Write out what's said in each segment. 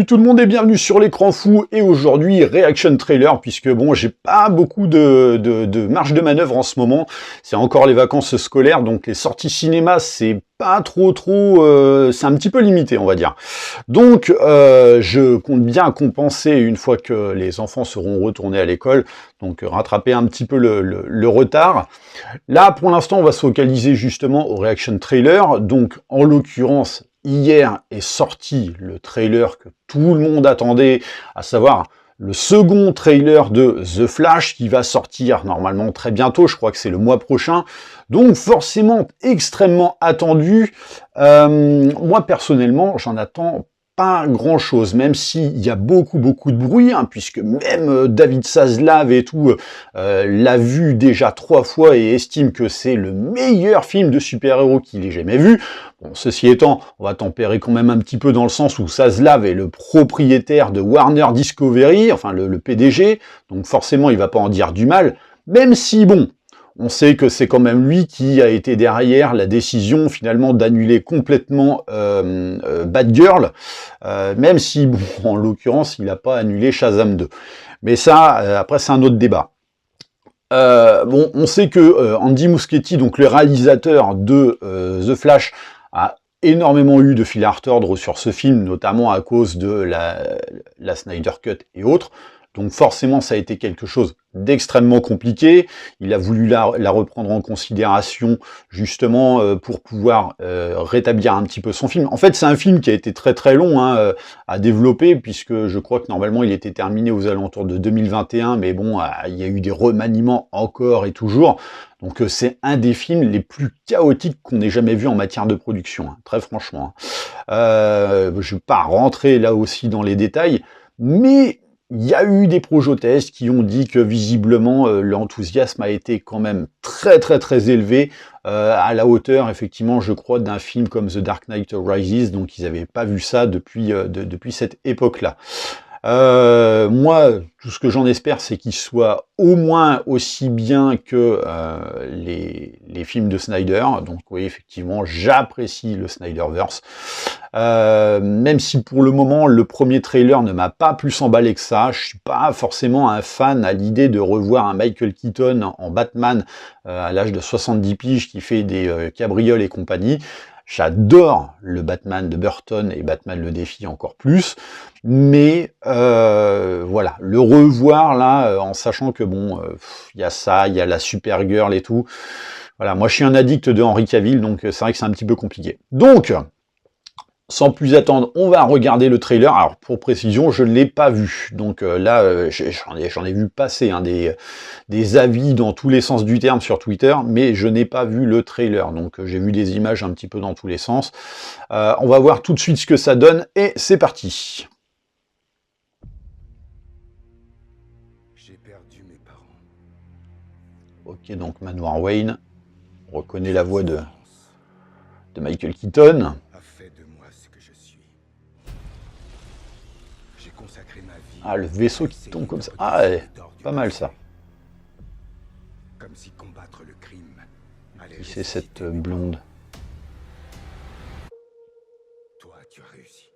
Salut tout le monde et bienvenue sur l'écran fou et aujourd'hui reaction trailer puisque bon j'ai pas beaucoup de marge de manœuvre en ce moment, c'est encore les vacances scolaires donc les sorties cinéma c'est pas trop c'est un petit peu limité on va dire. Donc je compte bien compenser une fois que les enfants seront retournés à l'école, donc rattraper un petit peu le retard. Là pour l'instant on va se focaliser justement au reaction trailer, donc en l'occurrence hier est sorti le trailer que tout le monde attendait, à savoir le second trailer de The Flash qui va sortir normalement très bientôt, je crois que c'est le mois prochain, donc forcément extrêmement attendu. Moi personnellement j'en attends pas grand chose, même s'il y a beaucoup de bruit, hein, puisque même David Zaslav et tout l'a vu déjà 3 fois et estime que c'est le meilleur film de super-héros qu'il ait jamais vu. Bon, ceci étant, on va tempérer quand même un petit peu dans le sens où Zaslav est le propriétaire de Warner Discovery, enfin le PDG, donc forcément il va pas en dire du mal, même si bon, on sait que c'est quand même lui qui a été derrière la décision finalement d'annuler complètement Batgirl, même si, bon, en l'occurrence, il n'a pas annulé Shazam 2. Mais ça, après, c'est un autre débat. Bon, on sait que Andy Muschietti, donc le réalisateur de The Flash, a énormément eu de fil à retordre sur ce film, notamment à cause de la Snyder Cut et autres. Donc forcément, ça a été quelque chose d'extrêmement compliqué. Il a voulu la reprendre en considération justement pour pouvoir rétablir un petit peu son film. En fait, c'est un film qui a été très long hein, à développer, puisque je crois que normalement il était terminé aux alentours de 2021, mais bon, il y a eu des remaniements encore et toujours. Donc c'est un des films les plus chaotiques qu'on ait jamais vu en matière de production, hein, très franchement. Je ne vais pas rentrer là aussi dans les détails, mais il y a eu des projotests qui ont dit que visiblement l'enthousiasme a été quand même très élevé, à la hauteur effectivement je crois d'un film comme The Dark Knight Rises, donc ils n'avaient pas vu ça depuis cette époque-là. Moi, tout ce que j'en espère, c'est qu'il soit au moins aussi bien que les films de Snyder. Donc oui, effectivement, j'apprécie le Snyderverse. Même si pour le moment, le premier trailer ne m'a pas plus emballé que ça. Je suis pas forcément un fan à l'idée de revoir un Michael Keaton en Batman à l'âge de 70 piges qui fait des cabrioles et compagnie. J'adore le Batman de Burton et Batman le défi encore plus, mais voilà, le revoir là, en sachant que bon, il y a ça, il y a la Supergirl et tout. Voilà, moi je suis un addict de Henry Cavill, donc c'est vrai que c'est un petit peu compliqué. Donc, sans plus attendre, on va regarder le trailer. Alors, pour précision, je ne l'ai pas vu. Donc là, j'en ai vu passer hein, des avis dans tous les sens du terme sur Twitter, mais je n'ai pas vu le trailer. Donc j'ai vu des images un petit peu dans tous les sens. On va voir tout de suite ce que ça donne, et c'est parti. J'ai perdu mes parents. Ok, donc Manoir Wayne. On reconnaît la voix de Michael Keaton. A fait de moi ce que je suis. J'ai consacré ma vie. Ah, le vaisseau qui tombe comme ça. Ah, ouais, pas mal ça. Comme si combattre le crime allait Qui c'est cette blonde? Toi, tu as réussi.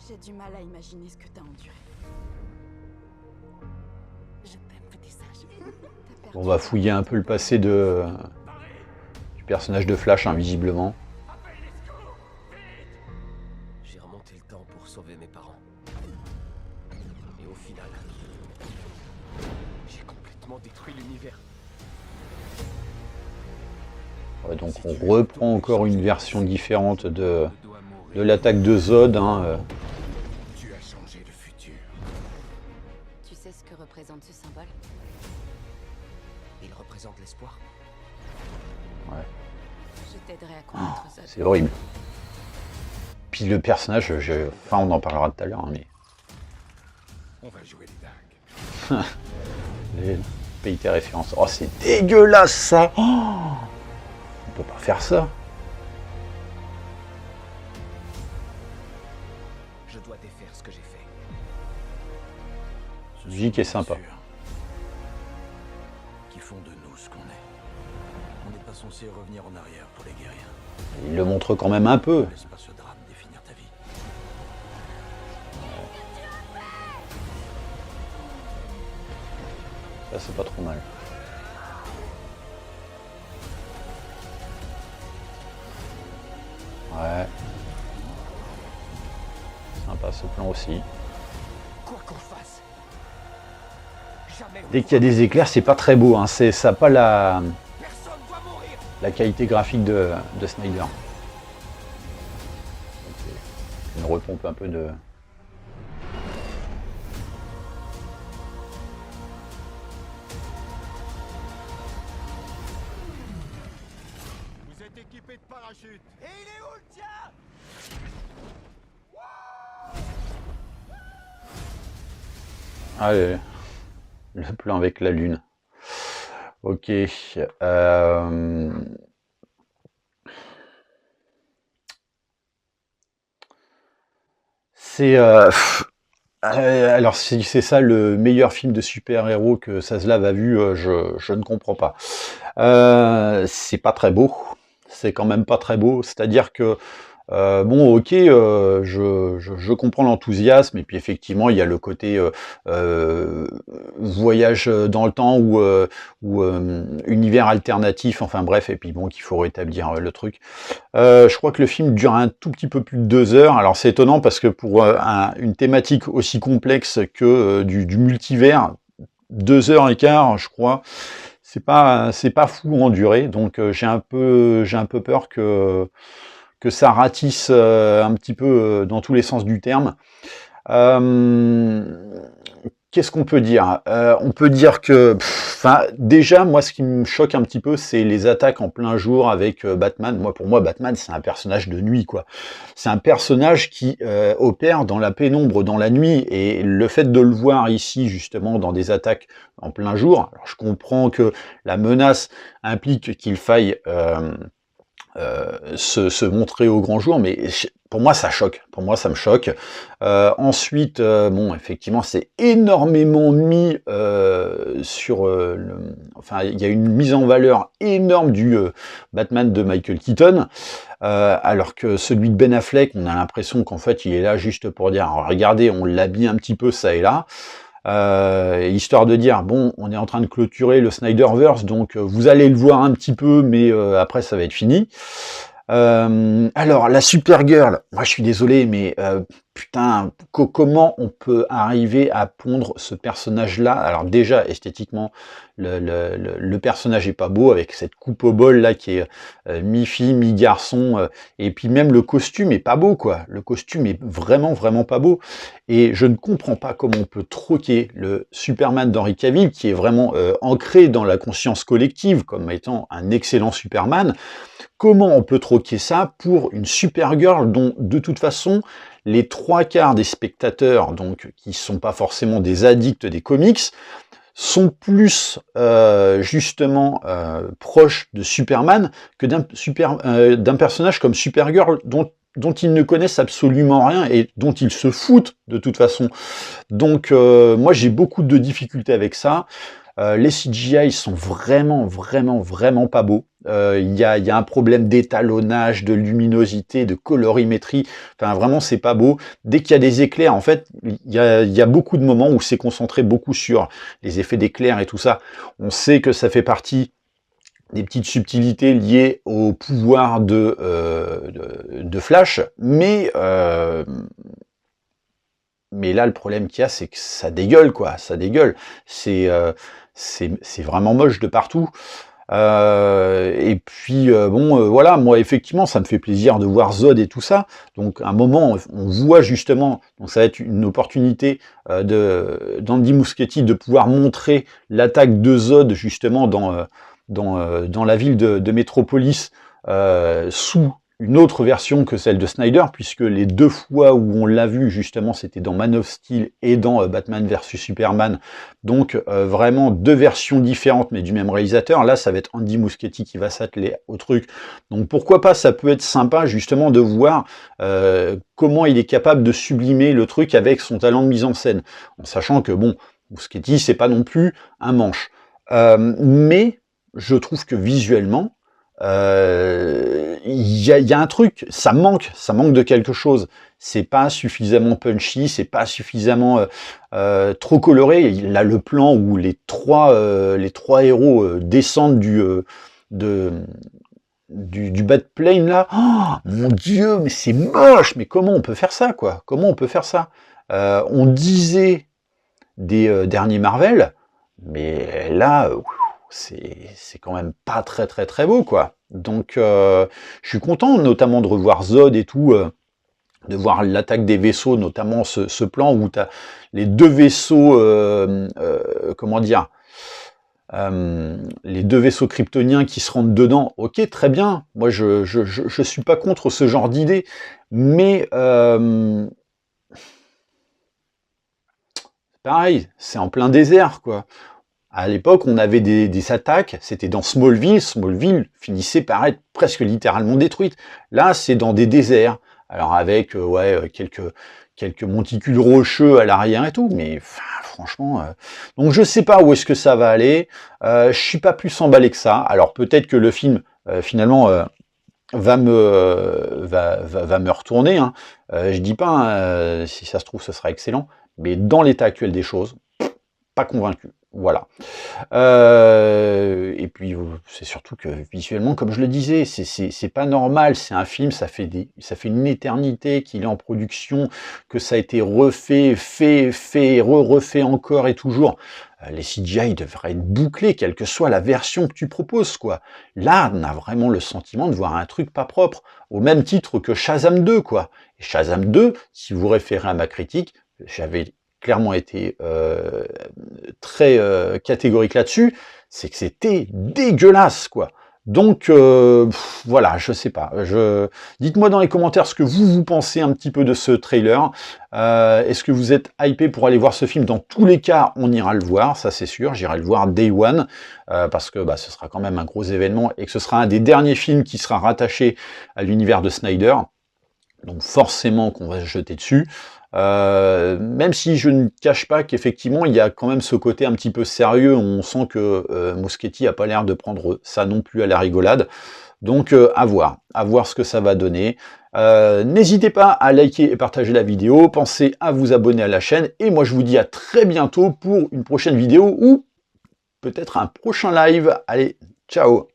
J'ai du mal à imaginer ce que t'as enduré. Je t'aime, petit sage. On va fouiller un peu le passé du personnage de Flash, hein, visiblement. J'ai remonté le temps pour sauver mes parents. Et au final, j'ai complètement détruit l'univers. Ouais, donc on reprend encore une version différente de l'attaque de Zod. Hein, Tu as changé le futur. Tu sais ce que représente ce symbole? Il représente l'espoir. Ouais. Je t'aiderai à combattre Zod. C'est horrible. Puis le personnage, enfin on en parlera tout à l'heure, hein, mais On va jouer les dingues. les pays tes références. Oh c'est dégueulasse ça. Oh, on peut pas faire ça. Je dois défaire ce que j'ai fait. Ce musique est sympa. Qui font de nous ce qu'on est. On n'est pas censé revenir en arrière pour les guerriers. Il le montre quand même un peu. Laisse pas ce drame définir ta vie. Ça, c'est pas trop mal. Ouais. Sympa ce plan aussi. Quoi qu'on fasse, jamais Dès qu'il y a des éclairs, c'est pas très beau. Hein. Ça n'a pas personne doit mourir. la qualité graphique de Snyder. Ok. Une repompe un peu de... Vous êtes équipé de parachutes. Et il est où le tien? Allez, le plan avec la lune. Ok. C'est... alors, si c'est ça le meilleur film de super-héros que Zaslav a vu, je ne comprends pas. C'est pas très beau. C'est quand même pas très beau. C'est-à-dire que bon, ok, je comprends l'enthousiasme, et puis effectivement, il y a le côté voyage dans le temps ou univers alternatif, enfin bref, et puis bon, qu'il faut rétablir le truc. Je crois que le film dure un tout petit peu plus de 2 heures. Alors c'est étonnant parce que pour une thématique aussi complexe que du multivers, 2h15, je crois, c'est pas fou en durée. Donc j'ai un peu peur que ça ratisse un petit peu dans tous les sens du terme. Qu'est-ce qu'on peut dire? On peut dire que, déjà, moi, ce qui me choque un petit peu, c'est les attaques en plein jour avec Batman. Pour moi, Batman, c'est un personnage de nuit, quoi. C'est un personnage qui opère dans la pénombre, dans la nuit, et le fait de le voir ici, justement, dans des attaques en plein jour, alors je comprends que la menace implique qu'il faille se montrer au grand jour, mais pour moi ça choque, pour moi ça me choque. Ensuite, bon, effectivement, c'est énormément mis sur enfin, il y a une mise en valeur énorme du Batman de Michael Keaton, alors que celui de Ben Affleck, on a l'impression qu'en fait il est là juste pour dire, regardez, on l'habille un petit peu ça et là. Histoire de dire, bon, on est en train de clôturer le Snyderverse, donc vous allez le voir un petit peu, mais après ça va être fini. Alors, la Supergirl, moi je suis désolé, mais putain, comment on peut arriver à pondre ce personnage-là? Alors déjà, esthétiquement, le personnage est pas beau, avec cette coupe au bol là qui est mi-fille, mi-garçon, et puis même le costume est pas beau, quoi. Le costume est vraiment, vraiment pas beau. Et je ne comprends pas comment on peut troquer le Superman d'Henry Cavill, qui est vraiment ancré dans la conscience collective comme étant un excellent Superman. Comment on peut troquer ça pour une Supergirl dont, de toute façon, les 3/4 des spectateurs, donc qui ne sont pas forcément des addicts des comics, sont plus justement proches de Superman que d'un personnage comme Supergirl dont ils ne connaissent absolument rien et dont ils se foutent de toute façon. Donc moi j'ai beaucoup de difficultés avec ça. Les CGI sont vraiment, vraiment, vraiment pas beaux. Il y a un problème d'étalonnage, de luminosité, de colorimétrie. Enfin, vraiment, c'est pas beau. Dès qu'il y a des éclairs, en fait, il y a beaucoup de moments où c'est concentré beaucoup sur les effets d'éclairs et tout ça. On sait que ça fait partie des petites subtilités liées au pouvoir de Flash, mais là, le problème qu'il y a, c'est que ça dégueule, quoi. Ça dégueule. C'est vraiment moche de partout. Et puis bon, voilà, moi effectivement ça me fait plaisir de voir Zod et tout ça, donc à un moment on voit justement, donc ça va être une opportunité d'Andy Muschietti de pouvoir montrer l'attaque de Zod justement dans la ville de Metropolis sous une autre version que celle de Snyder, puisque les 2 fois où on l'a vu, justement, c'était dans Man of Steel et dans Batman vs Superman. Donc, vraiment 2 versions différentes, mais du même réalisateur. Là, ça va être Andy Muschietti qui va s'atteler au truc. Donc, pourquoi pas, ça peut être sympa, justement, de voir comment il est capable de sublimer le truc avec son talent de mise en scène. En sachant que, bon, Muschietti, c'est pas non plus un manche. Mais je trouve que visuellement, y a un truc, ça manque de quelque chose. C'est pas suffisamment punchy, c'est pas suffisamment trop coloré. Là, le plan où les trois héros descendent du bad plane là, oh, mon Dieu, mais c'est moche. Mais comment on peut faire ça, quoi? Comment on peut faire ça? On disait des derniers Marvel, mais là, c'est quand même pas très très très beau, quoi. Donc, je suis content, notamment de revoir Zod et tout, de voir l'attaque des vaisseaux, notamment ce plan où tu as les deux vaisseaux, comment dire, les deux vaisseaux kryptoniens qui se rentrent dedans. Ok, très bien. Moi, je suis pas contre ce genre d'idée, mais pareil, c'est en plein désert, quoi. À l'époque, on avait des attaques, c'était dans Smallville. Smallville finissait par être presque littéralement détruite. Là, c'est dans des déserts. Alors avec quelques monticules rocheux à l'arrière et tout, mais franchement, donc je sais pas où est-ce que ça va aller. Je suis pas plus emballé que ça. Alors peut-être que le film finalement va me retourner. Hein. Je dis pas, hein, si ça se trouve, ce sera excellent, mais dans l'état actuel des choses, pas convaincu. Voilà. Et puis c'est surtout que visuellement, comme je le disais, c'est pas normal. C'est un film, ça fait une éternité qu'il est en production, que ça a été refait, refait encore et toujours. Les CGI devraient être bouclés, quelle que soit la version que tu proposes, quoi. Là, on a vraiment le sentiment de voir un truc pas propre, au même titre que Shazam 2, quoi. Et Shazam 2, si vous référez à ma critique, j'avais clairement été très catégorique là-dessus, c'est que c'était dégueulasse, quoi. Donc voilà, je sais pas. Dites-moi dans les commentaires ce que vous pensez un petit peu de ce trailer. Est-ce que vous êtes hypé pour aller voir ce film? Dans tous les cas, on ira le voir, ça c'est sûr. J'irai le voir Day One parce que ce sera quand même un gros événement et que ce sera un des derniers films qui sera rattaché à l'univers de Snyder. Donc forcément qu'on va se jeter dessus. Même si je ne cache pas qu'effectivement il y a quand même ce côté un petit peu sérieux, on sent que Muschietti a pas l'air de prendre ça non plus à la rigolade, donc à voir ce que ça va donner. N'hésitez pas à liker et partager la vidéo, pensez à vous abonner à la chaîne, et moi je vous dis à très bientôt pour une prochaine vidéo ou peut-être un prochain live. Allez, ciao!